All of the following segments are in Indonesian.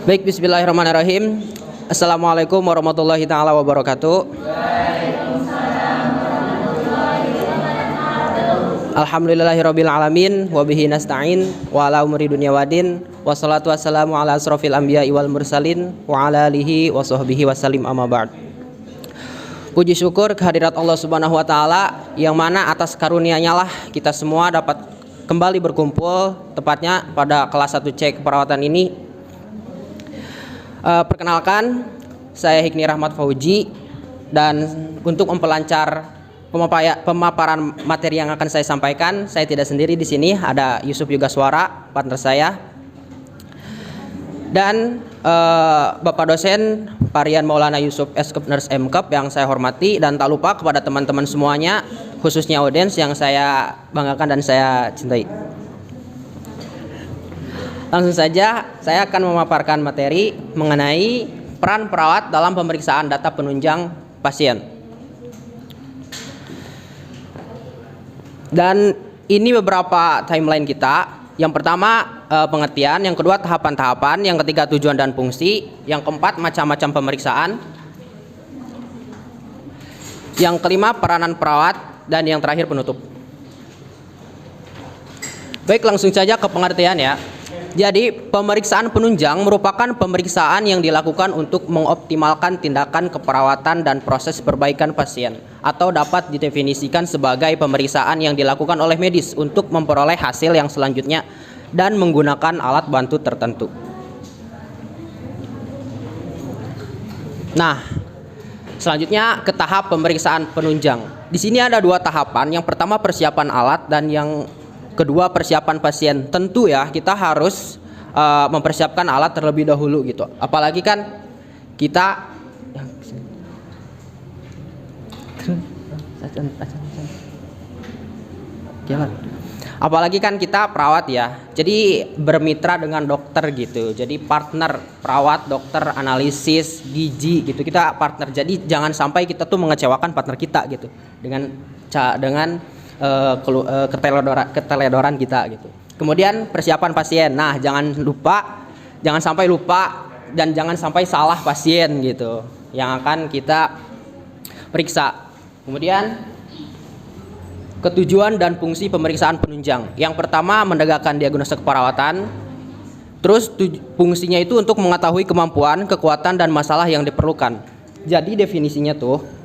Baik, bismillahirrahmanirrahim. Assalamualaikum warahmatullahi taala wabarakatuh. Alhamdulillahirabbil alamin wa bihi nasta'in wa ala umuri dunya wadin wassalatu wassalamu ala asrofil anbiya'i wal mursalin wa ala alihi wa sahbihi wasallim amma ba'd. Puji syukur kehadirat Allah Subhanahu wa taala yang mana atas karunia-Nya lah kita semua dapat kembali berkumpul tepatnya pada kelas 1C keperawatan ini. Perkenalkan, saya Hikni Rahmat Fauji, dan untuk memperlancar pemaparan materi yang akan saya sampaikan, saya tidak sendiri di sini, ada Yusuf Yugaswara, partner saya, dan Bapak dosen Parian Maulana Yusuf Eskep Nurse MKep yang saya hormati, dan tak lupa kepada teman-teman semuanya, khususnya audiens yang saya banggakan dan saya cintai. Langsung saja, saya akan memaparkan materi mengenai peran perawat dalam pemeriksaan data penunjang pasien. Dan ini beberapa timeline kita. Yang pertama pengertian, yang kedua tahapan-tahapan, yang ketiga tujuan dan fungsi, yang keempat macam-macam pemeriksaan, yang kelima peranan perawat, dan yang terakhir penutup. Baik, langsung saja ke pengertian ya. Jadi pemeriksaan penunjang merupakan pemeriksaan yang dilakukan untuk mengoptimalkan tindakan keperawatan dan proses perbaikan pasien, atau dapat didefinisikan sebagai pemeriksaan yang dilakukan oleh medis untuk memperoleh hasil yang selanjutnya dan menggunakan alat bantu tertentu. Nah, selanjutnya ke tahap pemeriksaan penunjang. Di sini ada dua tahapan. Yang pertama persiapan alat dan yang kedua persiapan pasien. Tentu ya kita harus mempersiapkan alat terlebih dahulu gitu. Apalagi kan kita perawat ya. Jadi bermitra dengan dokter gitu. Jadi partner perawat, dokter, analisis, gizi gitu. Kita partner. Jadi jangan sampai kita tuh mengecewakan partner kita gitu dengan keteledoran kita gitu. Kemudian persiapan pasien. Nah, jangan sampai lupa dan jangan sampai salah pasien gitu yang akan kita periksa. Kemudian ketujuan dan fungsi pemeriksaan penunjang. Yang pertama menegakkan diagnosa keperawatan. Terus fungsinya itu untuk mengetahui kemampuan, kekuatan dan masalah yang diperlukan. Jadi definisinya tuh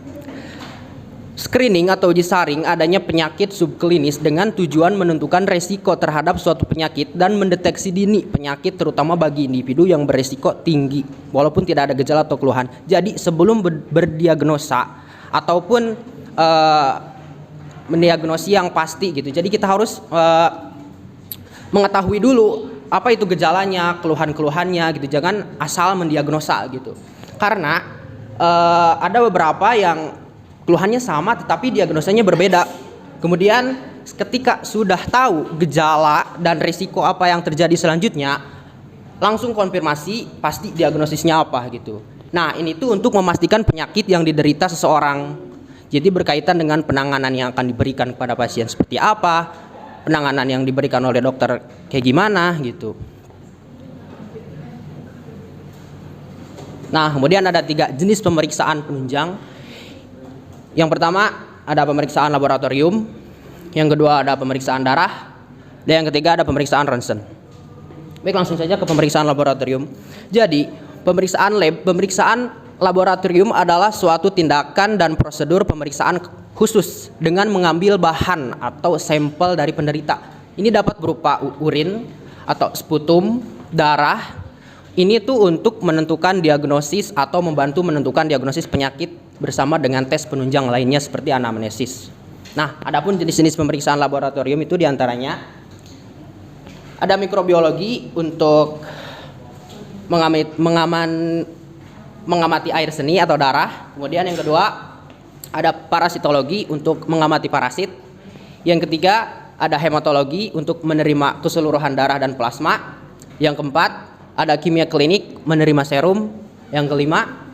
screening atau uji saring adanya penyakit subklinis dengan tujuan menentukan resiko terhadap suatu penyakit dan mendeteksi dini penyakit terutama bagi individu yang beresiko tinggi walaupun tidak ada gejala atau keluhan. Jadi sebelum berdiagnosa ataupun mendiagnosi yang pasti gitu. Jadi kita harus mengetahui dulu apa itu gejalanya, keluhan-keluhannya gitu. Jangan asal mendiagnosa gitu. Karena ada beberapa yang keluhannya sama tetapi diagnosanya berbeda. Kemudian ketika sudah tahu gejala dan risiko apa yang terjadi selanjutnya, langsung konfirmasi pasti diagnosisnya apa gitu. Nah, ini tuh untuk memastikan penyakit yang diderita seseorang. Jadi berkaitan dengan penanganan yang akan diberikan kepada pasien seperti apa, penanganan yang diberikan oleh dokter kayak gimana gitu. Nah, kemudian ada 3 jenis pemeriksaan penunjang. Yang pertama ada pemeriksaan laboratorium, yang kedua ada pemeriksaan darah, dan yang ketiga ada pemeriksaan ronsen. Baik, langsung saja ke pemeriksaan laboratorium. Jadi pemeriksaan laboratorium adalah suatu tindakan dan prosedur pemeriksaan khusus dengan mengambil bahan atau sampel dari penderita. Ini dapat berupa urin atau sputum, darah. Ini tuh untuk menentukan diagnosis atau membantu menentukan diagnosis penyakit bersama dengan tes penunjang lainnya seperti anamnesis. Nah, adapun jenis-jenis pemeriksaan laboratorium itu diantaranya ada mikrobiologi untuk mengamati air seni atau darah. Kemudian yang kedua ada parasitologi untuk mengamati parasit. Yang ketiga ada hematologi untuk menerima keseluruhan darah dan plasma. Yang keempat ada kimia klinik menerima serum. Yang kelima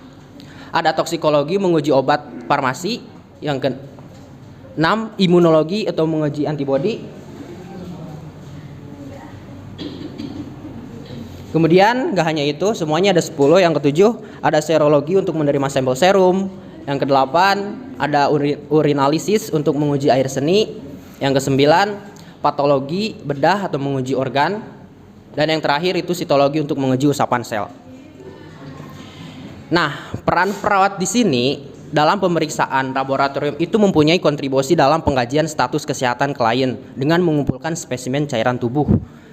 ada toksikologi menguji obat farmasi. Yang keenam imunologi atau menguji antibodi. Kemudian nggak hanya itu, semuanya ada 10. Yang ketujuh ada serologi untuk menerima sampel serum. Yang kedelapan ada urinalisis untuk menguji air seni. Yang kesembilan patologi bedah atau menguji organ. Dan yang terakhir itu sitologi untuk menguji usapan sel. Nah, peran perawat di sini dalam pemeriksaan laboratorium itu mempunyai kontribusi dalam pengkajian status kesehatan klien dengan mengumpulkan spesimen cairan tubuh.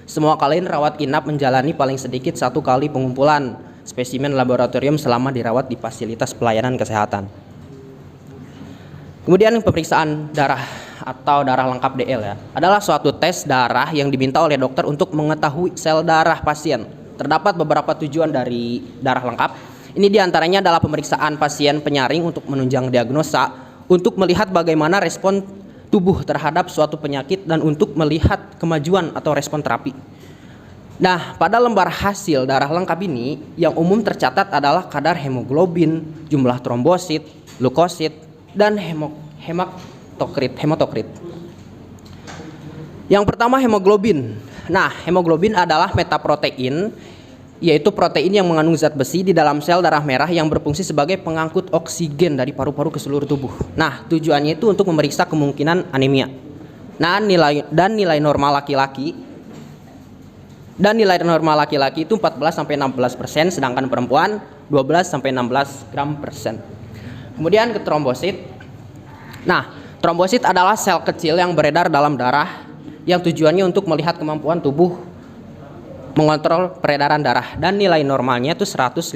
Semua klien rawat inap menjalani paling sedikit 1 kali pengumpulan spesimen laboratorium selama dirawat di fasilitas pelayanan kesehatan. Kemudian pemeriksaan darah atau darah lengkap DL ya, adalah suatu tes darah yang diminta oleh dokter untuk mengetahui sel darah pasien. Terdapat beberapa tujuan dari darah lengkap. Ini diantaranya adalah pemeriksaan pasien penyaring untuk menunjang diagnosa, untuk melihat bagaimana respon tubuh terhadap suatu penyakit, dan untuk melihat kemajuan atau respon terapi. Nah, pada lembar hasil darah lengkap ini yang umum tercatat adalah kadar hemoglobin, jumlah trombosit, leukosit, dan hematokrit. Yang pertama hemoglobin. Nah, hemoglobin adalah metaprotein, yaitu protein yang mengandung zat besi di dalam sel darah merah yang berfungsi sebagai pengangkut oksigen dari paru-paru ke seluruh tubuh. Nah, tujuannya itu untuk memeriksa kemungkinan anemia. Nah, nilai normal laki-laki itu 14-16%, sedangkan perempuan 12-16 gram persen. Kemudian ke trombosit. Nah, trombosit adalah sel kecil yang beredar dalam darah yang tujuannya untuk melihat kemampuan tubuh mengontrol peredaran darah, dan nilai normalnya itu 150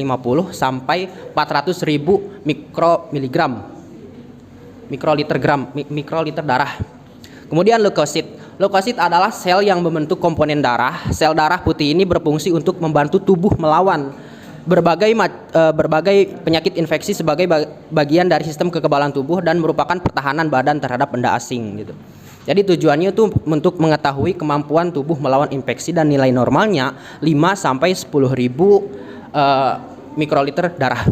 sampai 400 ribu mikroliter darah. Kemudian leukosit. Leukosit adalah sel yang membentuk komponen darah. Sel darah putih ini berfungsi untuk membantu tubuh melawan berbagai penyakit infeksi sebagai bagian dari sistem kekebalan tubuh dan merupakan pertahanan badan terhadap benda asing gitu. Jadi tujuannya itu untuk mengetahui kemampuan tubuh melawan infeksi, dan nilai normalnya 5 sampai 10 ribu mikroliter darah.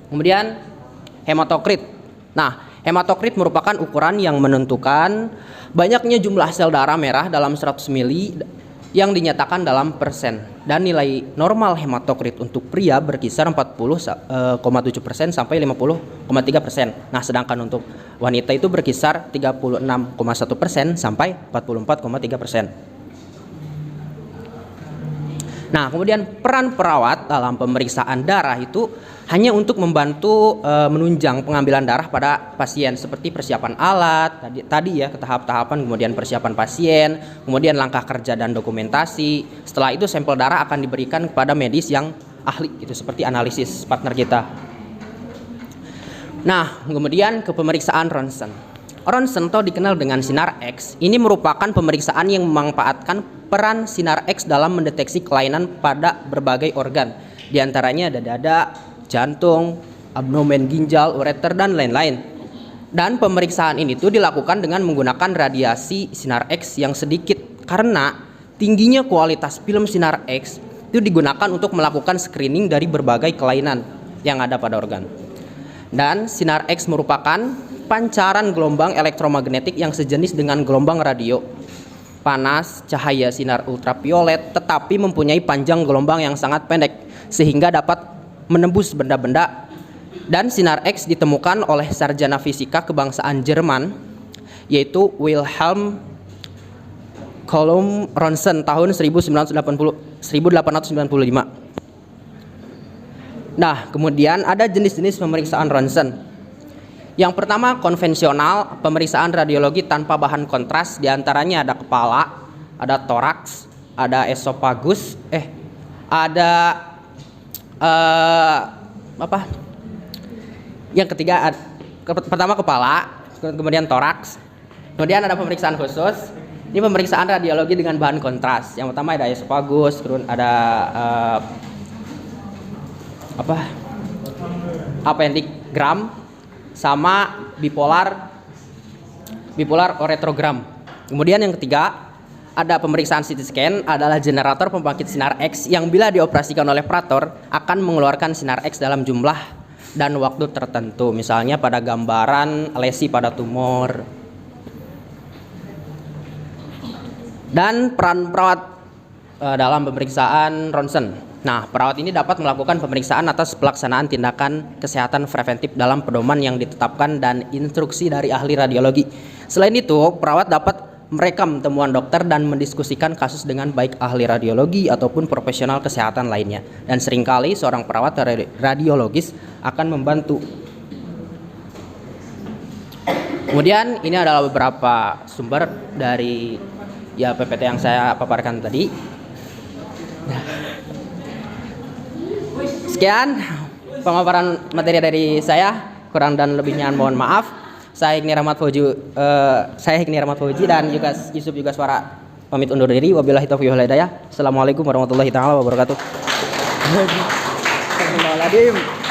Kemudian hematokrit. Nah, hematokrit merupakan ukuran yang menentukan banyaknya jumlah sel darah merah dalam 100 mili yang dinyatakan dalam persen, dan nilai normal hematokrit untuk pria berkisar 40,7% sampai 50,3%. Nah, sedangkan untuk wanita itu berkisar 36,1% sampai 44,3%. Nah, kemudian peran perawat dalam pemeriksaan darah itu hanya untuk membantu menunjang pengambilan darah pada pasien, seperti persiapan alat tadi ya, ke tahap-tahapan, kemudian persiapan pasien, kemudian langkah kerja dan dokumentasi. Setelah itu sampel darah akan diberikan kepada medis yang ahli gitu, seperti analisis partner kita. Nah, kemudian ke pemeriksaan ronsen. Ronsen atau dikenal dengan sinar X, ini merupakan pemeriksaan yang memanfaatkan peran sinar X dalam mendeteksi kelainan pada berbagai organ. Di antaranya ada dada, jantung, abdomen, ginjal, ureter, dan lain-lain. Dan pemeriksaan ini tuh dilakukan dengan menggunakan radiasi sinar X yang sedikit, karena tingginya kualitas film sinar X itu digunakan untuk melakukan screening dari berbagai kelainan yang ada pada organ. Dan sinar X merupakan pancaran gelombang elektromagnetik yang sejenis dengan gelombang radio panas cahaya sinar ultraviolet, tetapi mempunyai panjang gelombang yang sangat pendek sehingga dapat menembus benda-benda. Dan sinar X ditemukan oleh sarjana fisika kebangsaan Jerman, yaitu Wilhelm Coulomb Ronsen tahun 1895. Nah, kemudian ada jenis-jenis pemeriksaan ronsen. Yang pertama konvensional, pemeriksaan radiologi tanpa bahan kontras, diantaranya ada kepala, ada toraks, ada esofagus, ada yang ketiga pertama kepala, kemudian toraks, kemudian ada pemeriksaan khusus. Ini pemeriksaan radiologi dengan bahan kontras. Yang pertama ada esofagus, kemudian ada appendicgram, sama bipolar uretrogram. Kemudian yang ketiga ada pemeriksaan CT scan, adalah generator pembangkit sinar X yang bila dioperasikan oleh operator akan mengeluarkan sinar X dalam jumlah dan waktu tertentu, misalnya pada gambaran lesi pada tumor. Dan peran perawat dalam pemeriksaan ronsen. Nah, perawat ini dapat melakukan pemeriksaan atas pelaksanaan tindakan kesehatan preventif dalam pedoman yang ditetapkan dan instruksi dari ahli radiologi. Selain itu, perawat dapat merekam temuan dokter dan mendiskusikan kasus dengan baik ahli radiologi ataupun profesional kesehatan lainnya. Dan seringkali seorang perawat radiologis akan membantu. Kemudian ini adalah beberapa sumber dari PPT yang saya paparkan tadi. Sekian pemaparan materi dari saya, kurang dan lebihnya mohon maaf. Saya Hikni Rahmat Fauji dan juga Yusuf juga Suara pamit undur diri. Wabillahi taufiq wal hidayah. Assalamualaikum warahmatullahi taala wabarakatuh. Astagfirullahaladzim.